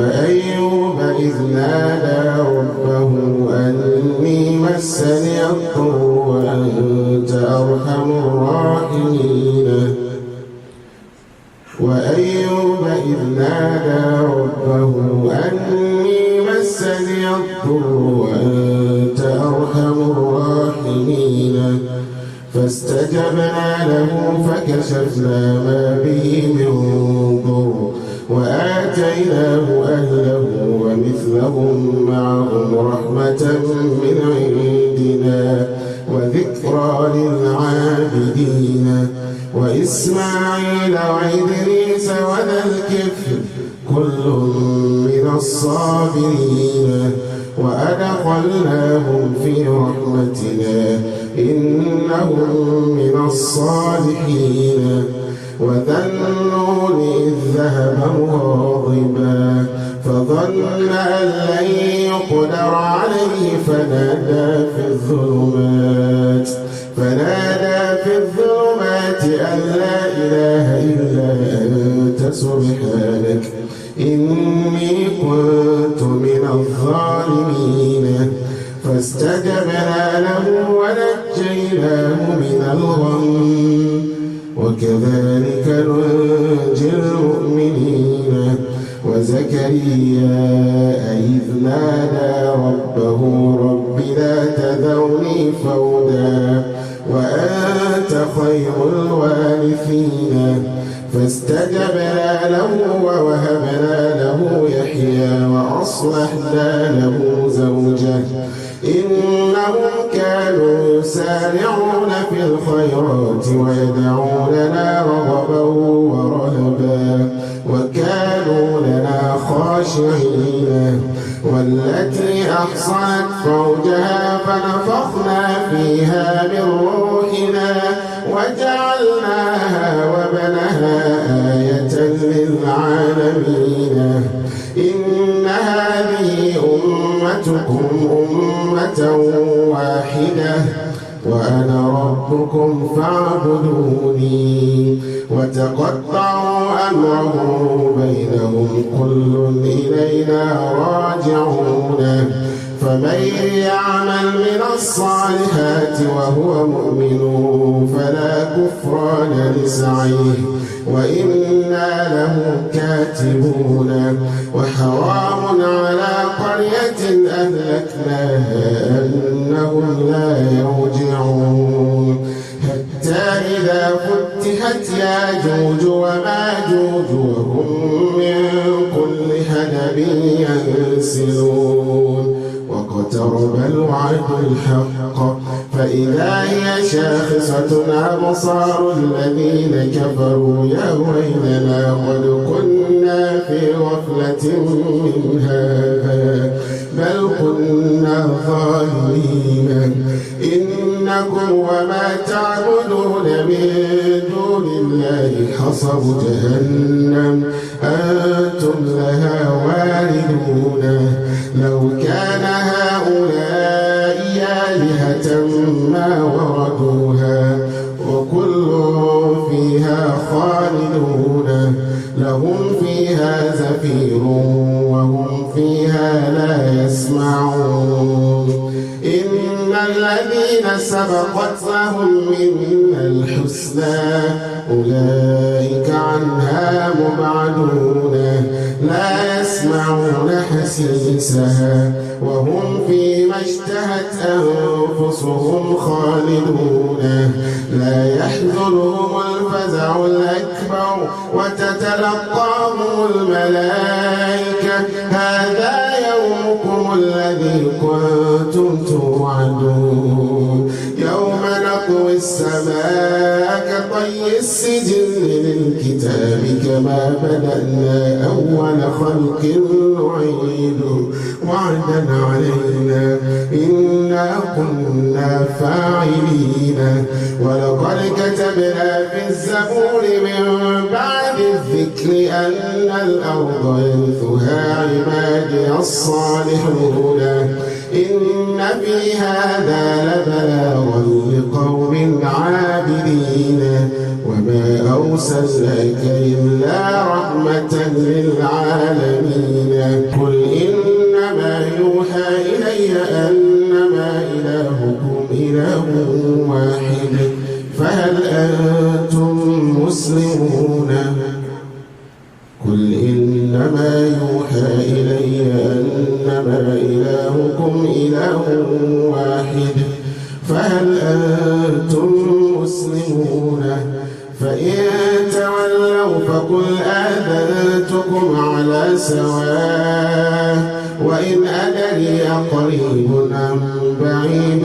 وأيوب إذ نادى ربه أني مسني الضر وأنت أرحم الراحمين وأيوب إذ نادى ربه أني مسني الضر وأنت أرحم الراحمين فاستجبنا له فكشفنا ما به من ضر وآتيناه أهله ومثلهم معهم رحمة من عندنا وذكرى للعابدين وإسماعيل وإدريس وذا الكفل كل من الصابرين وأدخلناهم في رحمتنا إنهم من الصالحين وذا النون إذ ذهب مغاضبا فظن أن لن يقدر عليه فنادى في الظلمات أن لا إله إلا أنت سبحانك إني كنت من الظالمين فاستجبنا له ونجيناه من الغم وكذلك ننجي المؤمنين وزكريا إذ نادى ربه رب لا تذرني فردا وأنت خير الوارثين فاستجبنا له ووهبنا له يحيى وأصلحنا له زوجه إنهم كانوا يسارعون في الخيرات ويدعوننا رغبا ورهبا وكانوا لنا خاشعين والتي أحصنت فرجها فنفخنا فيها من روحنا وجعلناها وبنها آية للعالمين إن هذه أمتكم أمة واحدة وأنا ربكم فاعبدوني وتقطعوا أمرهم بينهم كل إلينا راجعون فمن يعمل من الصالحات وهو مؤمن فلا كفران لسعيه وإنا له كاتبون وحرام على قرية أهلكناها أنهم لا يرجعون حتى إذا فتحت ياجوج وماجوج وهم من كل حدب ينسلون واقترب الوعد الحق فإذا هي شاخصة أبصار الذين كفروا يا ويلنا قد كنا في غفلة من هذا بل كنا ظالمين إنكم وما تعبدون من دون الله حصب جهنم أنتم لها واردون لو كان هؤلاء آلهة ما وردوها وكل فيها خالدون لهم فيها زفير وهم فيها لا يسمعون إن الذين سبقت لهم منا الحسنى أولئك عنها مبعدون لا يسمعون حسيسها وهم فيما اشتهت أنفسهم خالدون لا يحزنهم الفزع الأكبر وتتلقاهم الملائكة هذا يومكم الذي كنتم توعدون يوم نطوي السماء كطي السجل للكتاب كما بدأنا أول خلق نعيد وعدا علينا إنا كنا فاعلين ولقد كتبنا في الزبور من بعد الذكر أن الأرض يرثها عبادي الصالحون إن في هذا لبلاغا لقوم عابدين وما أرسلناك إلا رحمة للعالمين إنما يوحى إلي أنما إلهكم إله واحد فهل أنتم مسلمون؟ فإن تولوا فقل آذنتكم على سواء وإن أدري أقريب أم بعيد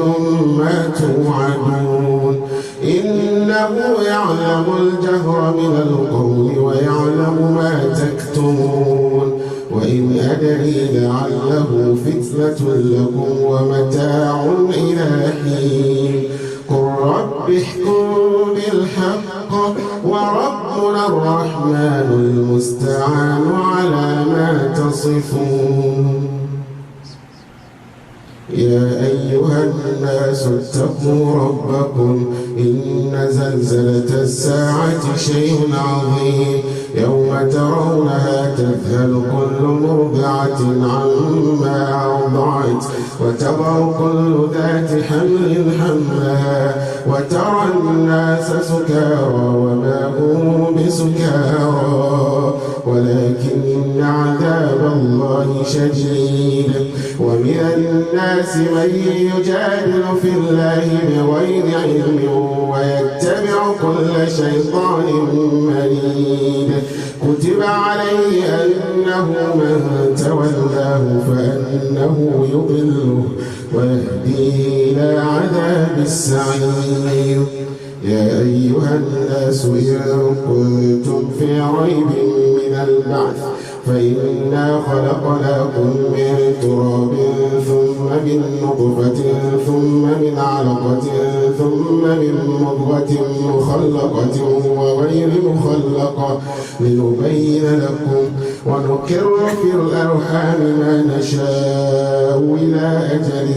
ما توعدون إنه يعلم الجهر من القول ويعلم ما تكتمون وإن أدري لعله فتنة لكم ومتاع إلى حين قل رب احكم بالحق وربنا الرحمن المستعان على ما تصفون يا أيها الناس اتقوا ربكم إن زلزلة الساعة شيء عظيم يوم ترونها تذهل كل مرضعة عما أرضعت وتضع كل ذات حمل حملها وترى الناس سكارى وما هم بسكارى ولكن عذاب الله شديد ومن الناس من يجادل في الله بغير علم ويتبع كل شيطان مريد كتب عليه أنه من تولاه فأنه يضله ويهديه إلى عذاب السعير يا أيها الناس إن كنتم في ريب من البعث فإنا خلقناكم من تراب ثم من نطفة ثم من علقة ثم من مضغة مخلقة وغير مخلقة لنبين لكم ونقر في الأرحام ما نشاء إلى أجل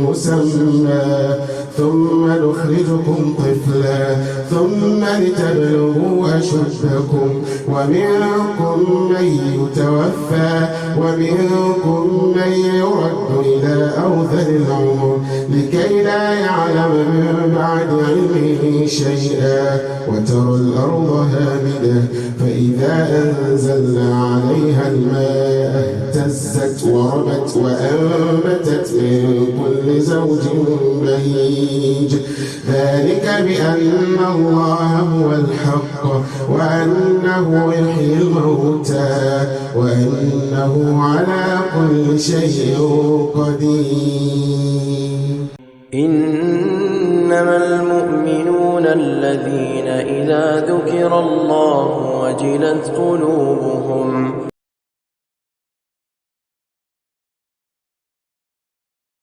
مسمى ثم نخرجكم طفلا ثم لتبلغوا أشدكم ومنكم من يتوفى ومنكم من يرد إلى أرذل العمر لكي لا يعلم من بعد علمه شيئا وترى الأرض هامدة فإذا أنزلنا عليها الماء اهتزت وربت وأنبتت من كل زوج بهيج ذلك بأن الله هو الحق وأنه يحيي الموتى وأنه على كل شيء قدير إنما المؤمنون الذين إذا ذكر الله وجلت قلوبهم